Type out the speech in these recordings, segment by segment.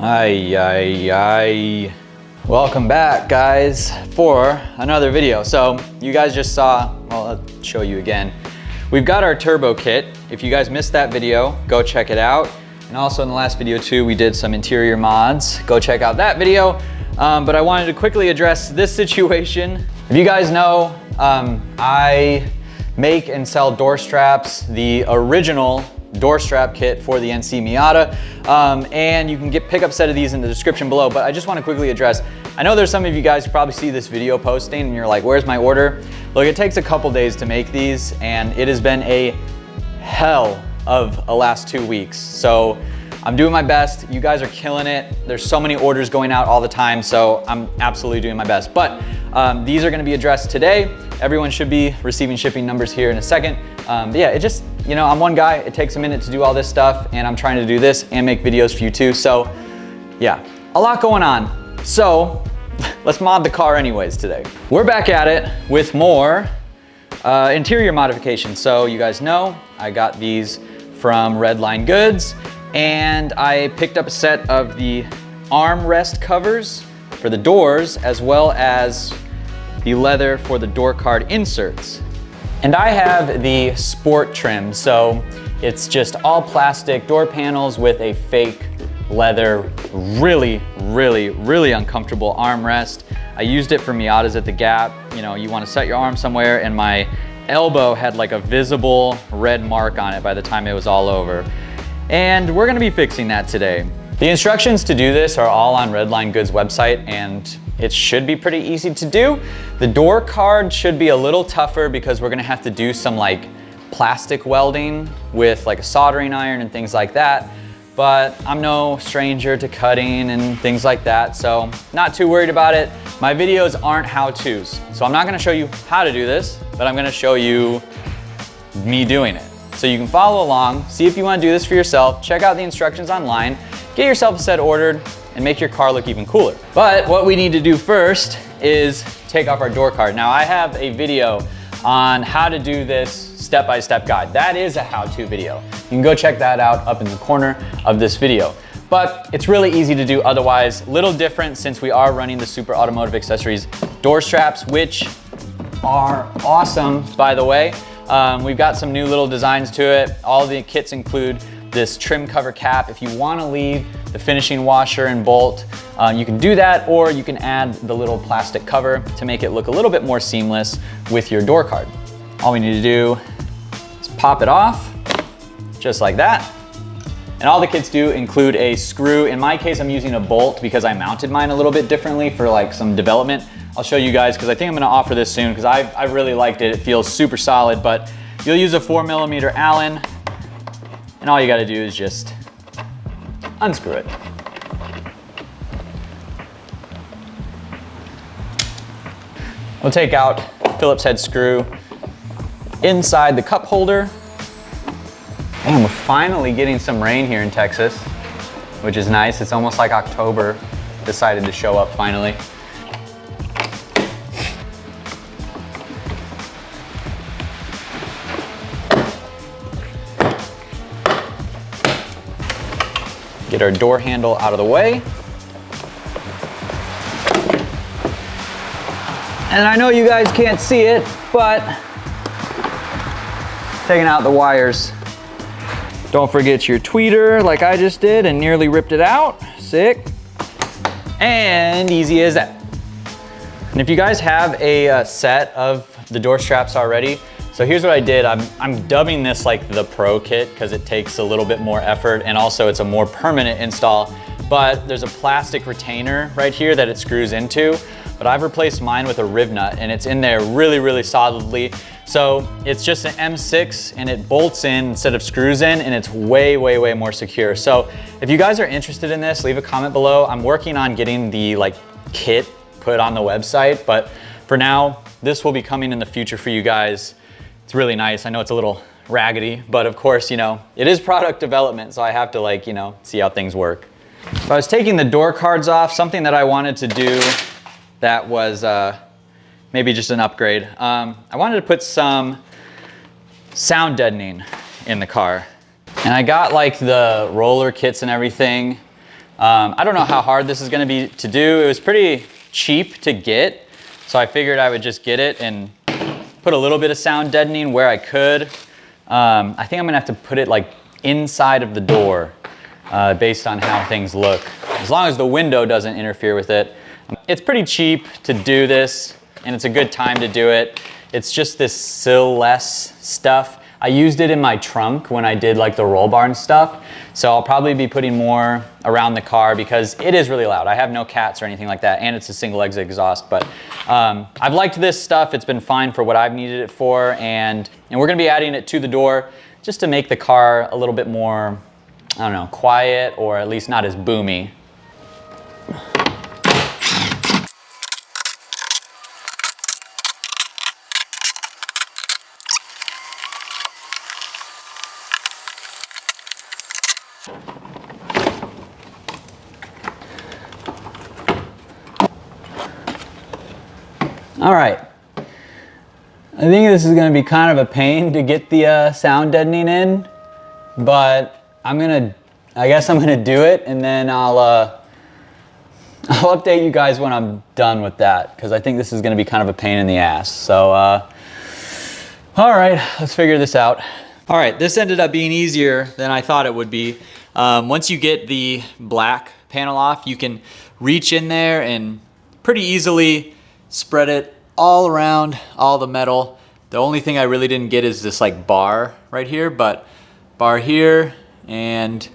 Ay, ay, ay. Welcome back, guys, for another video. So you guys just saw, well, I'll show you again. We've got our turbo kit. If you guys missed that video, go check it out. And also in the last video too, we did some interior mods. Go check out that video. But I wanted to quickly address this situation. If you guys know, I make and sell door straps, the original door strap kit for the NC Miata, and you can pick up a set of these in the description below. But I just want to quickly address, I know there's some of you guys who probably see this video posting and you're like, where's my order? Look, it takes a couple days to make these and it has been a hell of a last 2 weeks. So I'm doing my best. You guys are killing it. There's so many orders going out all the time, so I'm absolutely doing my best. But these are gonna be addressed today. Everyone should be receiving shipping numbers here in a second. But yeah, it just, you know, I'm one guy. It takes a minute to do all this stuff, and I'm trying to do this and make videos for you too. So yeah, a lot going on. So let's mod the car anyways today. We're back at it with more interior modifications. So you guys know, I got these from Redline Goods, and I picked up a set of the armrest covers for the doors, as well as the leather for the door card inserts. And I have the sport trim, so it's just all plastic door panels with a fake leather, really, really, really uncomfortable armrest. I used it for Miatas at the Gap. You know, you want to set your arm somewhere, and my elbow had like a visible red mark on it by the time it was all over. And we're gonna be fixing that today. The instructions to do this are all on Redline Goods website, and it should be pretty easy to do. The door card should be a little tougher because we're gonna have to do some like plastic welding with like a soldering iron and things like that. But I'm no stranger to cutting and things like that, so not too worried about it. My videos aren't how-tos, so I'm not gonna show you how to do this, but I'm gonna show you me doing it. So you can follow along, see if you wanna do this for yourself, check out the instructions online, get yourself a set ordered, and make your car look even cooler. But what we need to do first is take off our door card. Now I have a video on how to do this step-by-step guide. That is a how-to video. You can go check that out up in the corner of this video. But it's really easy to do otherwise. Little different since we are running the Super Automotive Accessories door straps, which are awesome, by the way. We've got some new little designs to it. All the kits include this trim cover cap. If you wanna leave the finishing washer and bolt, you can do that, or you can add the little plastic cover to make it look a little bit more seamless with your door card. All we need to do is pop it off, just like that. And all the kits do include a screw. In my case, I'm using a bolt because I mounted mine a little bit differently for like some development. I'll show you guys because I think I'm gonna offer this soon because I really liked it. It feels super solid, but you'll use a 4mm Allen, and all you gotta do is just unscrew it. We'll take out Phillips head screw inside the cup holder. And we're finally getting some rain here in Texas, which is nice. It's almost like October decided to show up finally. Get our door handle out of the way. And I know you guys can't see it, but taking out the wires. Don't forget your tweeter like I just did and nearly ripped it out. Sick. And easy as that. And if you guys have a set of the door straps already, so here's what I did. I'm dubbing this like the Pro kit because it takes a little bit more effort, and also it's a more permanent install. But there's a plastic retainer right here that it screws into, but I've replaced mine with a riv nut, and it's in there really, really solidly. So it's just an M6 and it bolts in instead of screws in, and it's way, way, way more secure. So if you guys are interested in this, leave a comment below. I'm working on getting the like kit put on the website, but for now, this will be coming in the future for you guys. It's really nice. I know it's a little raggedy, but of course, you know, it is product development, so I have to like, you know, see how things work. So I was taking the door cards off, something that I wanted to do that was maybe just an upgrade. I wanted to put some sound deadening in the car. And I got like the roller kits and everything. I don't know how hard this is gonna be to do. It was pretty cheap to get, so I figured I would just get it and put a little bit of sound deadening where I could. I think I'm gonna have to put it like inside of the door based on how things look. As long as the window doesn't interfere with it. It's pretty cheap to do this, and it's a good time to do it. It's just this sill-less stuff. I used it in my trunk when I did like the roll bar and stuff. So I'll probably be putting more around the car because it is really loud. I have no cats or anything like that, and it's a single exit exhaust. But I've liked this stuff. It's been fine for what I've needed it for, and we're gonna be adding it to the door just to make the car a little bit more, I don't know, quiet, or at least not as boomy. All right, I think this is gonna be kind of a pain to get the sound deadening in, but I guess I'm gonna do it, and then I'll update you guys when I'm done with that, because I think this is gonna be kind of a pain in the ass. So, all right, let's figure this out. All right, this ended up being easier than I thought it would be. Once you get the black panel off, you can reach in there and pretty easily spread it all around all the metal. The only thing I really didn't get is this like bar right here, but bar here and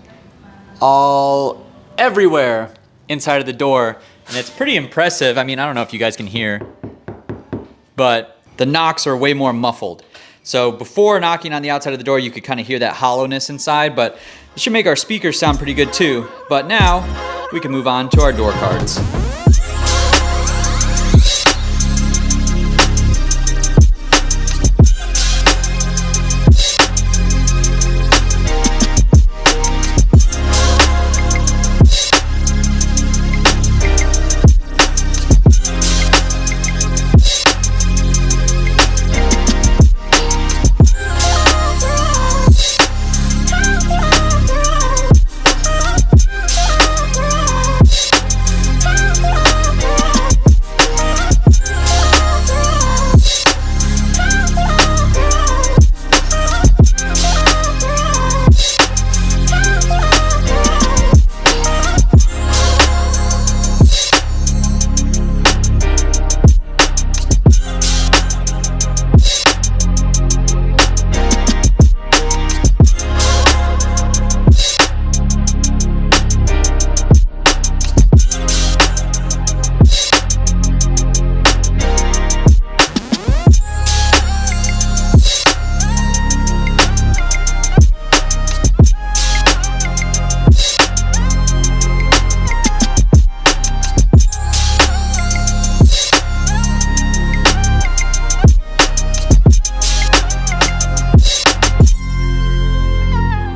all everywhere inside of the door. And it's pretty impressive. I mean, I don't know if you guys can hear, but the knocks are way more muffled. So before knocking on the outside of the door, you could kind of hear that hollowness inside, but it should make our speakers sound pretty good too. But now we can move on to our door cards.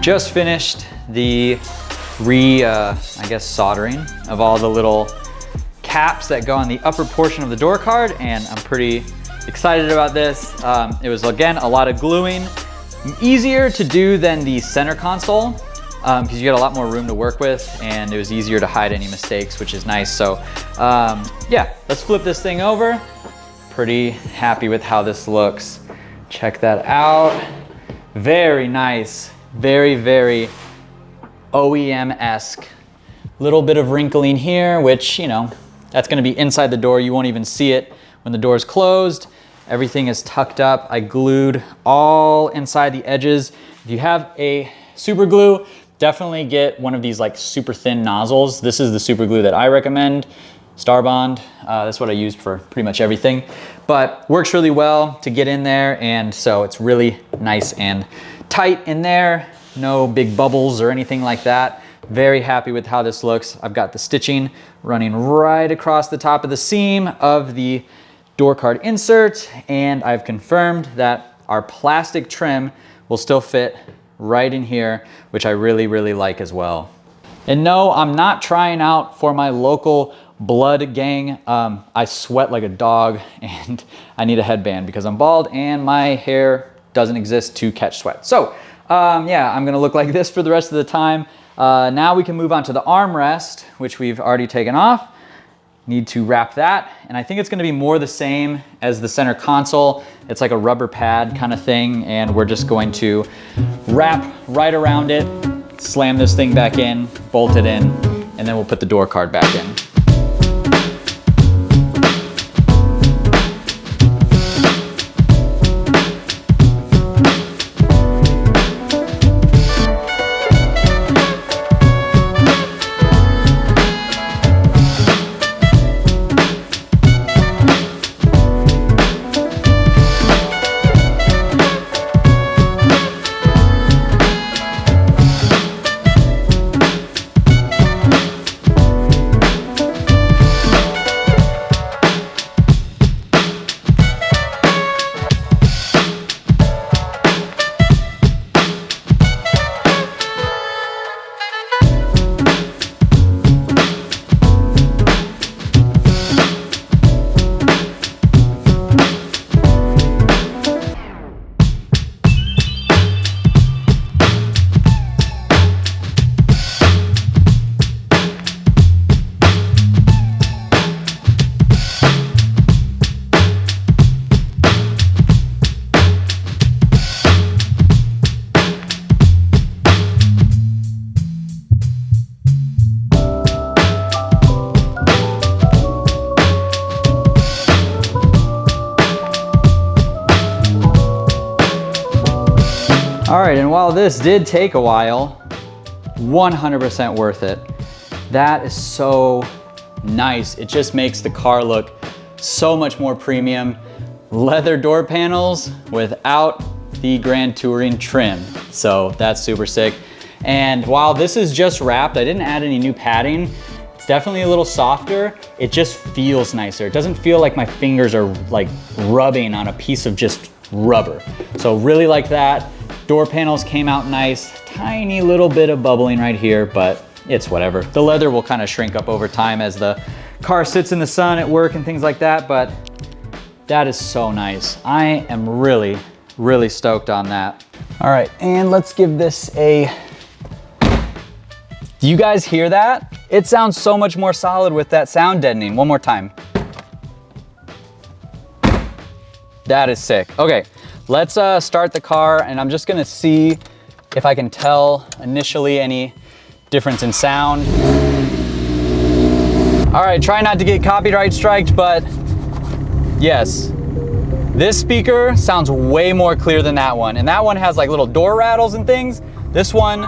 Just finished the I guess soldering of all the little caps that go on the upper portion of the door card, and I'm pretty excited about this. It was, again, a lot of gluing. Easier to do than the center console because you got a lot more room to work with, and it was easier to hide any mistakes, which is nice. So yeah, let's flip this thing over. Pretty happy with how this looks. Check that out. Very nice. Very, very OEM-esque. Little bit of wrinkling here, which, you know, that's gonna be inside the door. You won't even see it when the door is closed. Everything is tucked up. I glued all inside the edges. If you have a super glue, definitely get one of these like super thin nozzles. This is the super glue that I recommend, Starbond. That's what I use for pretty much everything, but works really well to get in there, and so it's really nice and tight in there. No big bubbles or anything like that. Very happy with how this looks. I've got the stitching running right across the top of the seam of the door card insert, and I've confirmed that our plastic trim will still fit right in here, which I really, really like as well. And no, I'm not trying out for my local blood gang. I sweat like a dog, and I need a headband because I'm bald and my hair doesn't exist to catch sweat. So yeah, I'm gonna look like this for the rest of the time. Now we can move on to the armrest, which we've already taken off. Need to wrap that, and I think it's gonna be more the same as the center console. It's like a rubber pad kind of thing, and we're just going to wrap right around it, slam this thing back in, bolt it in, and then we'll put the door card back in. All right, and while this did take a while, 100% worth it. That is so nice. It just makes the car look so much more premium. Leather door panels without the Grand Touring trim. So that's super sick. And while this is just wrapped, I didn't add any new padding. It's definitely a little softer. It just feels nicer. It doesn't feel like my fingers are like rubbing on a piece of just rubber. So really like that. Door panels came out nice. Tiny little bit of bubbling right here, but it's whatever. The leather will kind of shrink up over time as the car sits in the sun at work and things like that, but that is so nice. I am really, really stoked on that. All right, and let's give this a, do you guys hear that? It sounds so much more solid with that sound deadening. One more time. That is sick. Okay, let's start the car, and I'm just gonna see if I can tell initially any difference in sound. All right, try not to get copyright striked, but yes. This speaker sounds way more clear than that one, and that one has like little door rattles and things. This one,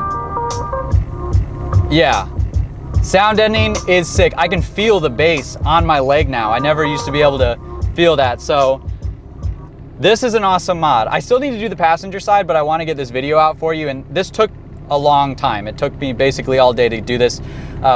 yeah. Sound deadening is sick. I can feel the bass on my leg now. I never used to be able to feel that, so this is an awesome mod. I still need to do the passenger side, but I want to get this video out for you, and this took a long time. It took me basically all day to do this,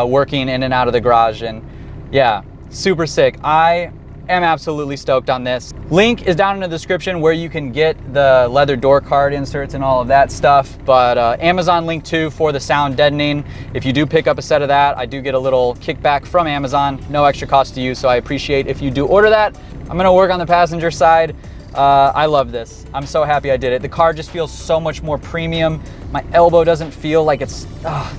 working in and out of the garage, and yeah, super sick. I am absolutely stoked on this. Link is down in the description where you can get the leather door card inserts and all of that stuff, but Amazon link too for the sound deadening. If you do pick up a set of that, I do get a little kickback from Amazon, no extra cost to you, so I appreciate if you do order that. I'm gonna work on the passenger side. I love this. I'm so happy I did it. The car just feels so much more premium. My elbow doesn't feel like it's,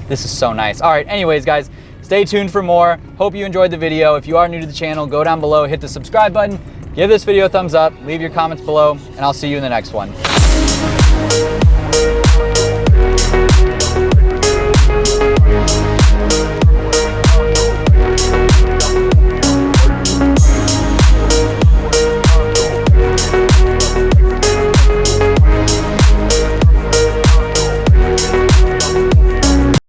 this is so nice. All right, anyways, guys, stay tuned for more. Hope you enjoyed the video. If you are new to the channel, go down below, hit the subscribe button, give this video a thumbs up, leave your comments below, and I'll see you in the next one.